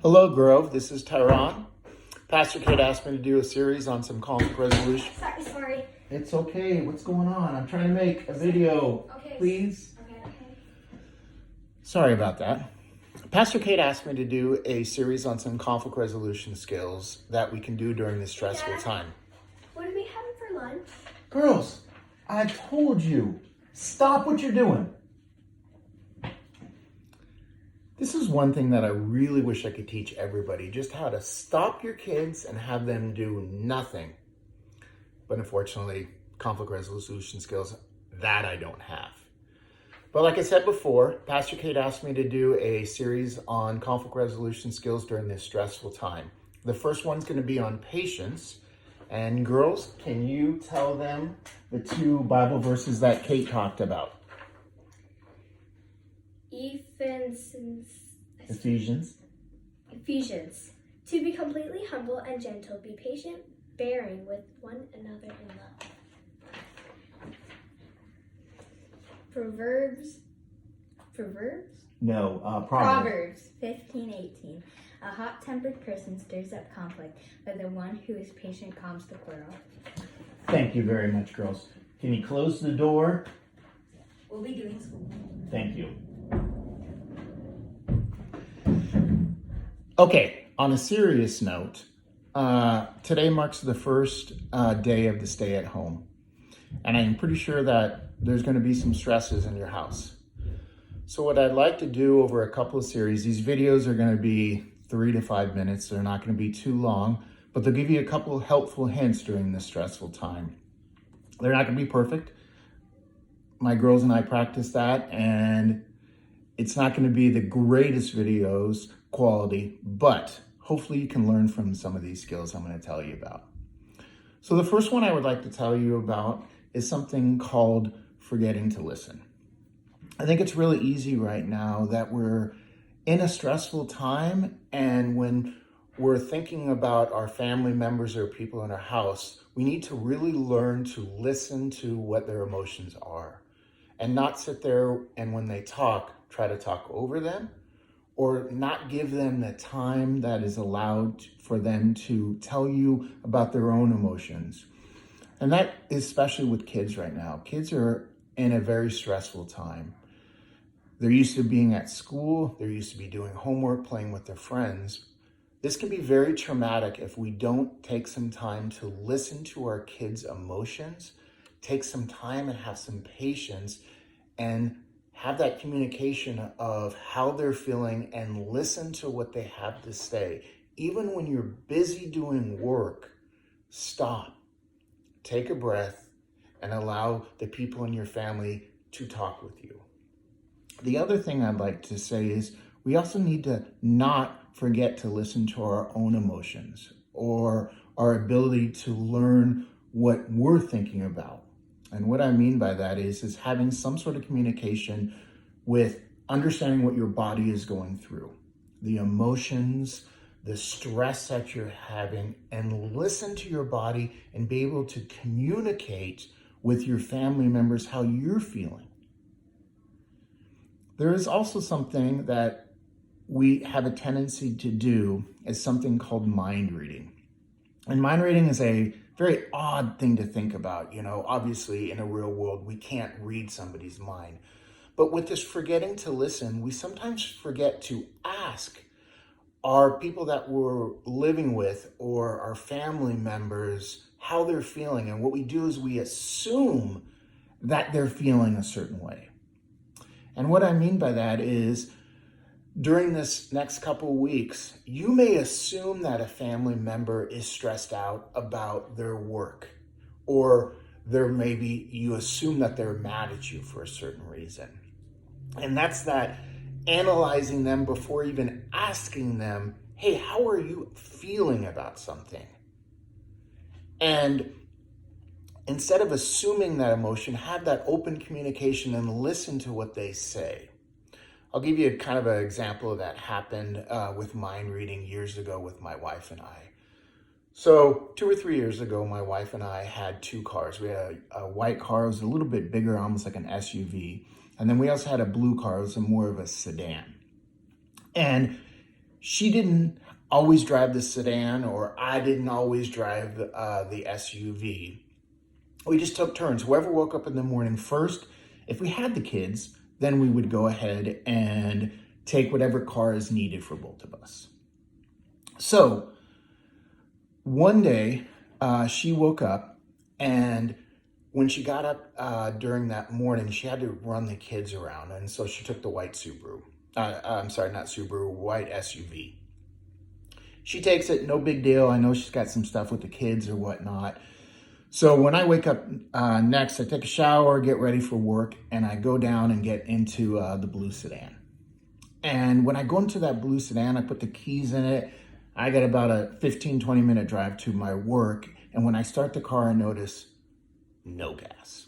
Hello, Grove. This is Tyron. Pastor Kate asked me to do a series on some conflict resolution. Sorry. It's okay. What's going on? I'm trying to make a video. Okay. Please. Okay. Sorry about that. Pastor Kate asked me to do a series on some conflict resolution skills that we can do during this stressful time. What are we having for lunch? Girls, I told you. Stop what you're doing. This is one thing that I really wish I could teach everybody, just how to stop your kids and have them do nothing. But unfortunately, conflict resolution skills, that I don't have. But like I said before, Pastor Kate asked me to do a series on conflict resolution skills during this stressful time. The first one's going to be on patience. And girls, can you tell them the two Bible verses that Kate talked about? Ephesians. To be completely humble and gentle, be patient, bearing with one another in love. Proverbs? No, Proverbs 15:18. A hot-tempered person stirs up conflict, but the one who is patient calms the quarrel. Thank you very much, girls. Can you close the door? We'll be doing school. Thank you. Okay, on a serious note, today marks the first day of the stay at home. And I'm pretty sure that there's going to be some stresses in your house. So what I'd like to do over a couple of series, these videos are going to be 3 to 5 minutes. They're not going to be too long, but they'll give you a couple of helpful hints during this stressful time. They're not going to be perfect. My girls and I practice that, and it's not going to be the greatest videos quality, but hopefully you can learn from some of these skills I'm going to tell you about. So the first one I would like to tell you about is something called forgetting to listen. I think it's really easy right now that we're in a stressful time, and when we're thinking about our family members or people in our house, we need to really learn to listen to what their emotions are and not sit there and when they talk, try to talk over them or not give them the time that is allowed for them to tell you about their own emotions. And that is especially with kids right now. Kids are in a very stressful time. They're used to being at school. They're used to be doing homework, playing with their friends. This can be very traumatic if we don't take some time to listen to our kids' emotions, take some time and have some patience and have that communication of how they're feeling and listen to what they have to say. Even when you're busy doing work, stop, take a breath, and allow the people in your family to talk with you. The other thing I'd like to say is we also need to not forget to listen to our own emotions or our ability to learn what we're thinking about. And what I mean by that is having some sort of communication with understanding what your body is going through, the emotions, the stress that you're having, and listen to your body and be able to communicate with your family members how you're feeling. There is also something that we have a tendency to do is something called mind reading. And mind reading is a very odd thing to think about. Obviously in a real world, we can't read somebody's mind. But with this forgetting to listen, we sometimes forget to ask our people that we're living with or our family members how they're feeling. And what we do is we assume that they're feeling a certain way. And what I mean by that is during this next couple of weeks, you may assume that a family member is stressed out about their work, or you assume that they're mad at you for a certain reason. And that's that analyzing them before even asking them, hey, how are you feeling about something? And instead of assuming that emotion, have that open communication and listen to what they say. I'll give you kind of an example of that happened with mind reading years ago with my wife and I. So 2 or 3 years ago, my wife and I had 2 cars. We had a white car, it was a little bit bigger, almost like an SUV. And then we also had a blue car, it was more of a sedan. And she didn't always drive the sedan, or I didn't always drive the SUV. We just took turns. Whoever woke up in the morning first, if we had the kids, then we would go ahead and take whatever car is needed for both of us. So one day she woke up, and when she got up during that morning, she had to run the kids around. And so she took the white Subaru. I'm sorry, not Subaru, white SUV. She takes it, no big deal. I know she's got some stuff with the kids or whatnot. So when I wake up next, I take a shower, get ready for work, and I go down and get into the blue sedan. And when I go into that blue sedan, I put the keys in it. I got about a 15, 20 minute drive to my work. And when I start the car, I notice no gas.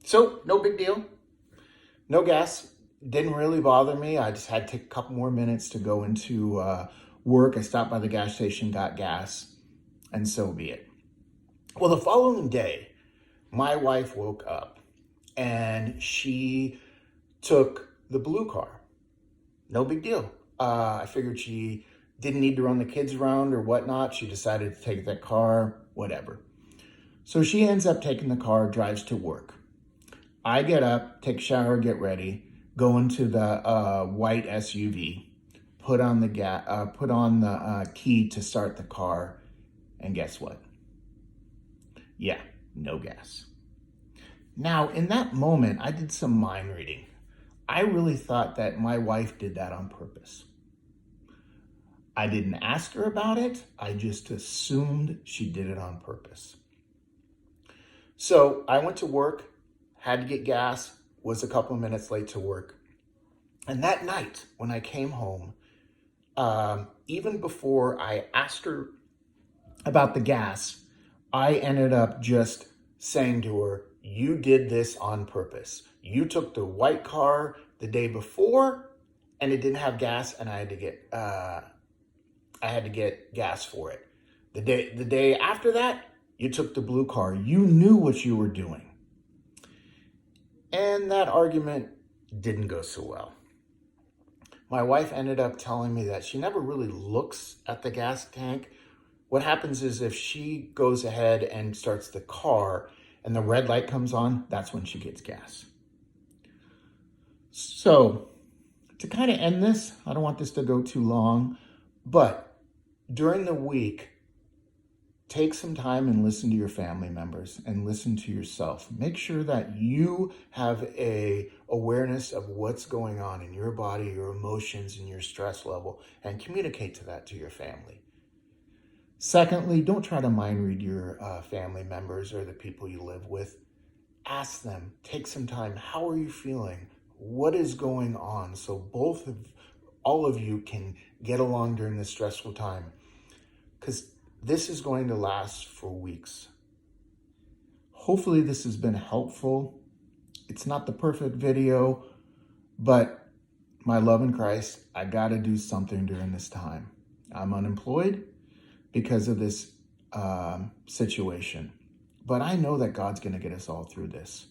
So no big deal. No gas. Didn't really bother me. I just had to take a couple more minutes to go into work. I stopped by the gas station, got gas, and so be it. Well, the following day, my wife woke up and she took the blue car. No big deal. I figured she didn't need to run the kids around or whatnot. She decided to take that car, whatever. So she ends up taking the car, drives to work. I get up, take a shower, get ready, go into the white SUV, put on the key to start the car, and guess what? Yeah, no gas. Now, in that moment, I did some mind reading. I really thought that my wife did that on purpose. I didn't ask her about it. I just assumed she did it on purpose. So I went to work, had to get gas, was a couple of minutes late to work. And that night, when I came home, even before I asked her about the gas, I ended up just saying to her, you did this on purpose. You took the white car the day before and it didn't have gas, and I had to get gas for it. The day after that, you took the blue car. You knew what you were doing. And that argument didn't go so well. My wife ended up telling me that she never really looks at the gas tank. What happens is if she goes ahead and starts the car and the red light comes on, that's when she gets gas. So to kind of end this, I don't want this to go too long, but during the week, take some time and listen to your family members and listen to yourself. Make sure that you have a awareness of what's going on in your body, your emotions, and your stress level, and communicate to your family. Secondly, don't try to mind read your family members or the people you live with. Ask them, take some time. How are you feeling? What is going on? So all of you can get along during this stressful time, because this is going to last for weeks. Hopefully this has been helpful. It's not the perfect video, but my love in Christ, I got to do something during this time. I'm unemployed because of this situation, but I know that God's going to get us all through this.